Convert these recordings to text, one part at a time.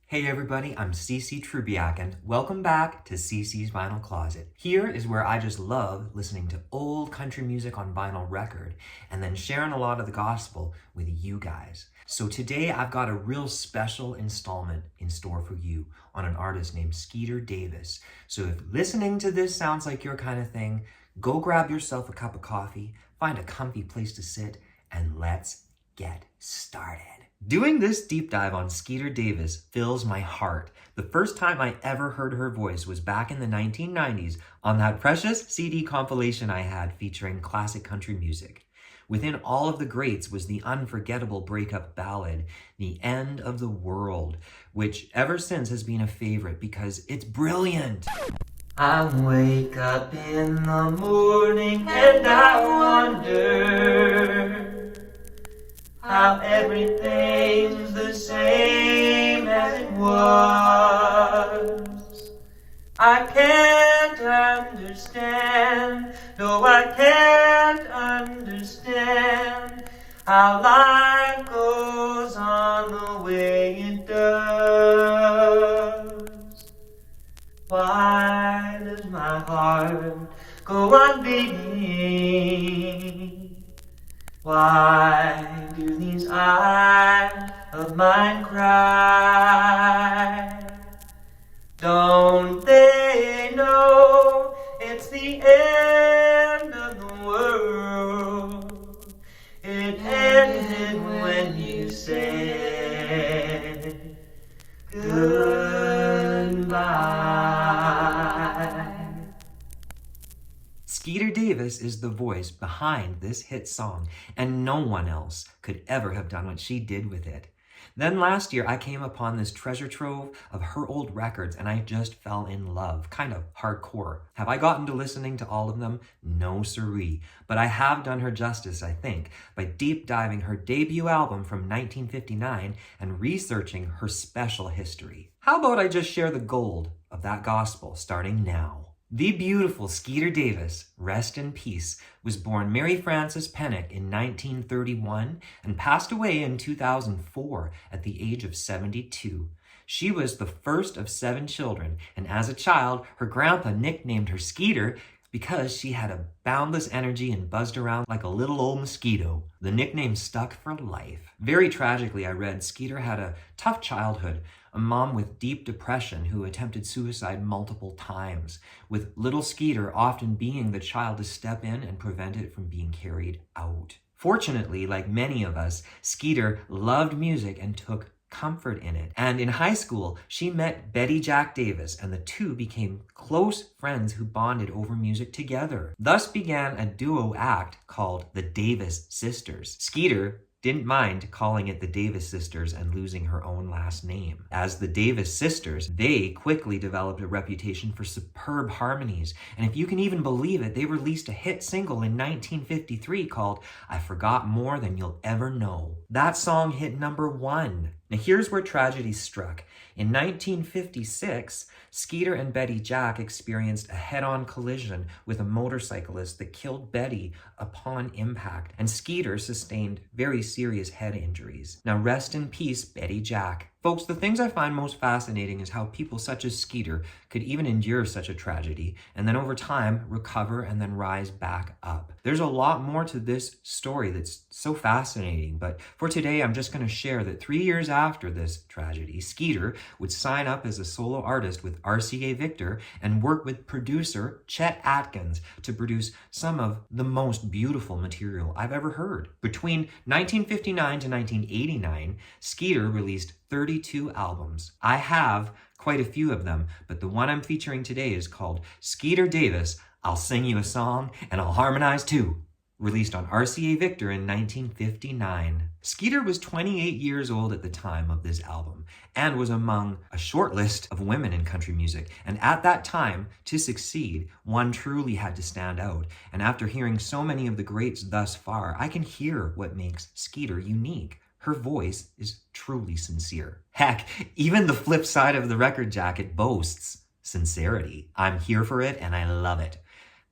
Hey everybody, I'm Trubiak and welcome back to CC's Vinyl Closet. Here is where I just love listening to old country music on vinyl record and then sharing a lot of the gospel with you guys. So today I've got a real special installment in store for you on an artist named Skeeter Davis. So if listening to this sounds like your kind of thing, go grab yourself a cup of coffee, find a comfy place to sit, and let's get started. Doing this deep dive on Skeeter Davis fills my heart. The first time I ever heard her voice was back in the 1990s on that precious CD compilation I had featuring classic country music. Within all of the greats was the unforgettable breakup ballad, The End of the World, which ever since has been a favorite because it's brilliant. I wake up in the morning and I wonder how everything's the same as it was. I can't understand, no I can't understand how life goes on the way it does. Why does my heart go on beating? Why do these eyes of mine cry? Don't they know it's the end of the world? It ended when you said goodbye. Skeeter Davis is the voice behind this hit song, and no one else could ever have done what she did with it. Then last year, I came upon this treasure trove of her old records, and I just fell in love, kind of hardcore. Have I gotten to listening to all of them? No siree. But I have done her justice, I think, by deep diving her debut album from 1959 and researching her special history. How about I just share the gold of that gospel starting now? The beautiful Skeeter Davis, rest in peace, was born Mary Frances Pennock in 1931 and passed away in 2004 at the age of 72. She was the first of 7 children, and as a child, her grandpa nicknamed her Skeeter because she had a boundless energy and buzzed around like a little old mosquito. The nickname stuck for life. Very tragically, I read Skeeter had a tough childhood, a mom with deep depression who attempted suicide multiple times, with little Skeeter often being the child to step in and prevent it from being carried out. Fortunately, like many of us, Skeeter loved music and took comfort in it. And in high school, she met Betty Jack Davis, and the two became close friends who bonded over music together. Thus began a duo act called the Davis Sisters. Skeeter didn't mind calling it the Davis Sisters and losing her own last name. As the Davis Sisters, they quickly developed a reputation for superb harmonies, and if you can even believe it, they released a hit single in 1953 called I Forgot More Than You'll Ever Know. That song hit #1. Now here's where tragedy struck. In 1956, Skeeter and Betty Jack experienced a head-on collision with a motorcyclist that killed Betty upon impact, and Skeeter sustained very serious head injuries. Now rest in peace, Betty Jack. Folks, the things I find most fascinating is how people such as Skeeter could even endure such a tragedy and then over time recover and then rise back up. There's a lot more to this story that's so fascinating, but for today I'm just going to share that 3 years after this tragedy, Skeeter would sign up as a solo artist with RCA Victor and work with producer Chet Atkins to produce some of the most beautiful material I've ever heard. Between 1959 to 1989, Skeeter released 32 albums. I have quite a few of them, but the one I'm featuring today is called Skeeter Davis, I'll Sing You a Song and I'll Harmonize Too, released on RCA Victor in 1959. Skeeter was 28 years old at the time of this album and was among a short list of women in country music. And at that time, to succeed, one truly had to stand out. And after hearing so many of the greats thus far, I can hear what makes Skeeter unique. Her voice is truly sincere. Heck, even the flip side of the record jacket boasts sincerity. I'm here for it and I love it.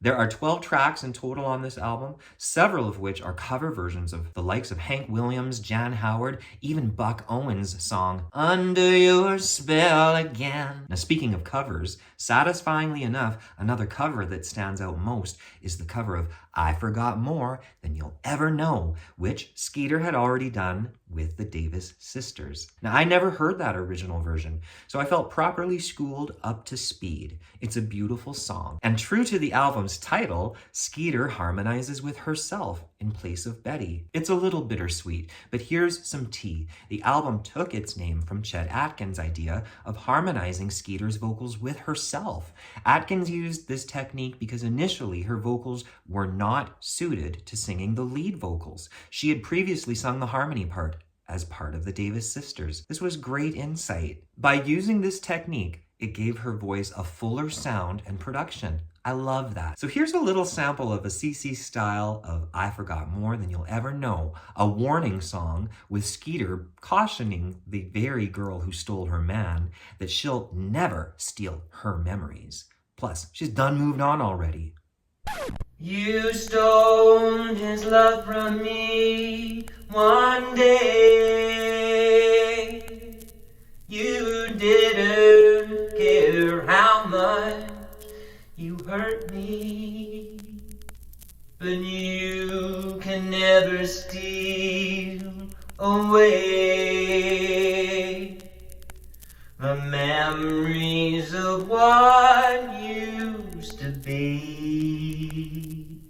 There are 12 tracks in total on this album, several of which are cover versions of the likes of Hank Williams, Jan Howard, even Buck Owens' song, Under Your Spell Again. Now, speaking of covers, satisfyingly enough, another cover that stands out most is the cover of I Forgot More Than You'll Ever Know, which Skeeter had already done with the Davis sisters. Now, I never heard that original version, so I felt properly schooled up to speed. It's a beautiful song. And true to the album's title, Skeeter harmonizes with herself in place of Betty. It's a little bittersweet, but here's some tea. The album took its name from Chet Atkins' idea of harmonizing Skeeter's vocals with herself. Atkins used this technique because initially her vocals were not suited to singing the lead vocals. She had previously sung the harmony part as part of the Davis sisters. This was great insight. By using this technique, it gave her voice a fuller sound and production. I love that. So here's a little sample of a CC style of I Forgot More Than You'll Ever Know, a warning song with Skeeter cautioning the very girl who stole her man that she'll never steal her memories. Plus, she's done moved on already. You stole his love from me one day. You didn't care how much you hurt me, but you can never steal away the memories of what used to be.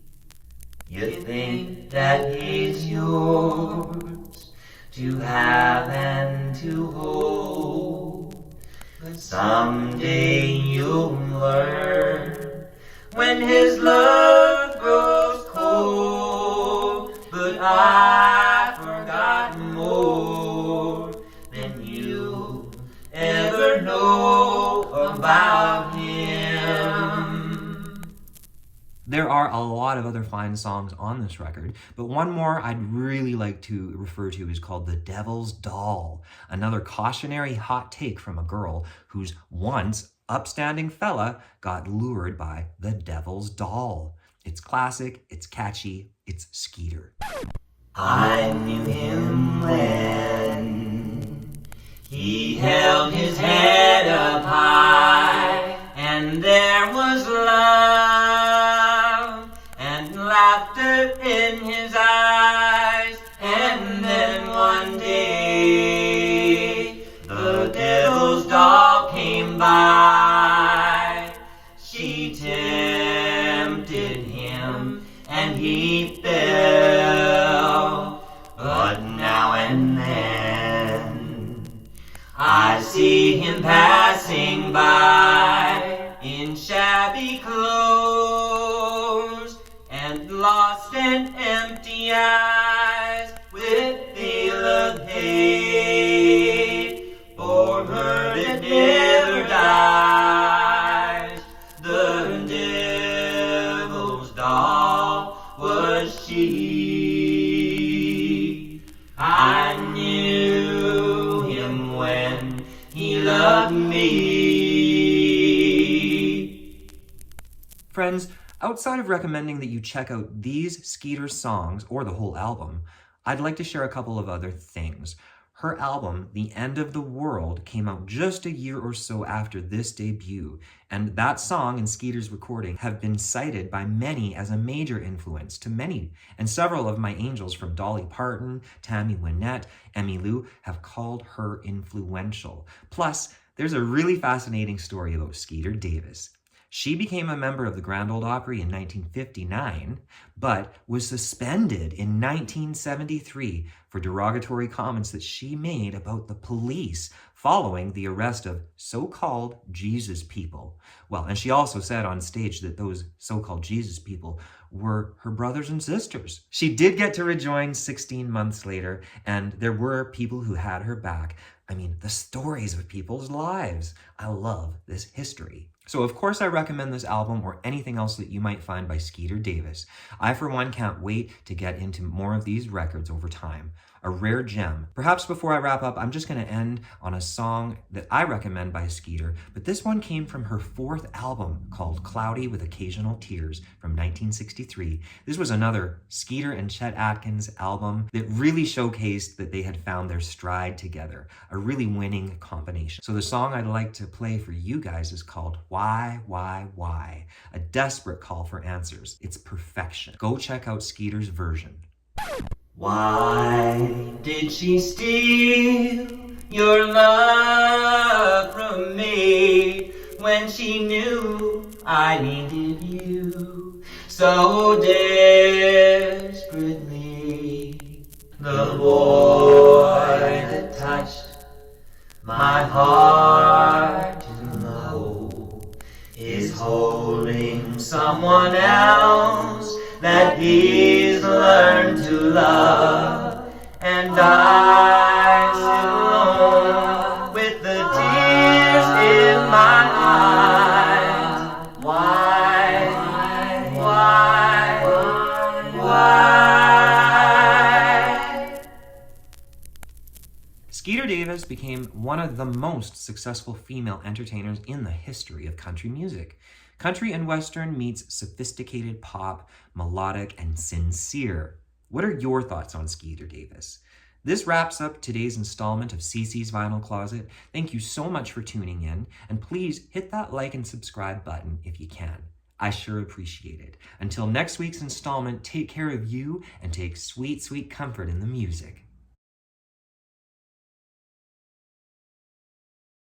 You think that he's yours to have and to hold, but someday you'll learn when his love grows cold. But I've forgotten more than you'll ever know about him. There are a lot of other fine songs on this record, but one more I'd really like to refer to is called The Devil's Doll, another cautionary hot take from a girl whose once upstanding fella got lured by the devil's doll. It's classic, it's catchy, it's Skeeter. I knew him when he held his head up high, and there was love and laughter in his eyes. And then one day the devil's doll came by. She tempted him and he fell. But now and then I see him passing by in shabby clothes and lost and empty eyes, with veil of hate for her that never dies. The devil's doll was she. I knew him when he loved me. Friends, outside of recommending that you check out these Skeeter songs or the whole album, I'd like to share a couple of other things. Her album, The End of the World, came out just a year or so after this debut, and that song and Skeeter's recording have been cited by many as a major influence to many, and several of my angels from Dolly Parton, Tammy Wynette, Emmylou have called her influential. Plus, there's a really fascinating story about Skeeter Davis. She became a member of the Grand Ole Opry in 1959, but was suspended in 1973 for derogatory comments that she made about the police following the arrest of so-called Jesus people. Well, and she also said on stage that those so-called Jesus people were her brothers and sisters. She did get to rejoin 16 months later, and there were people who had her back. I mean, the stories of people's lives. I love this history. So of course I recommend this album or anything else that you might find by Skeeter Davis. I, for one, can't wait to get into more of these records over time. a rare gem. Perhaps before I wrap up, I'm just going to end on a song that I recommend by Skeeter, but this one came from her 4th album called Cloudy with Occasional Tears from 1963. This was another Skeeter and Chet Atkins album that really showcased that they had found their stride together, a really winning combination. So the song I'd like to play for you guys is called Why, a desperate call for answers. It's perfection. Go check out Skeeter's version. Why did she steal your love from me when she knew I needed you so desperately? The boy that touched my heart to know is holding someone else that he's learned to love, and I sit alone with the tears in my eyes. Why? Skeeter Davis became one of the most successful female entertainers in the history of country music. Country and Western meets sophisticated pop, melodic, and sincere. What are your thoughts on Skeeter Davis? This wraps up today's installment of CC's Vinyl Closet. Thank you so much for tuning in, and please hit that like and subscribe button if you can. I sure appreciate it. Until next week's installment, take care of you and take sweet, sweet comfort in the music.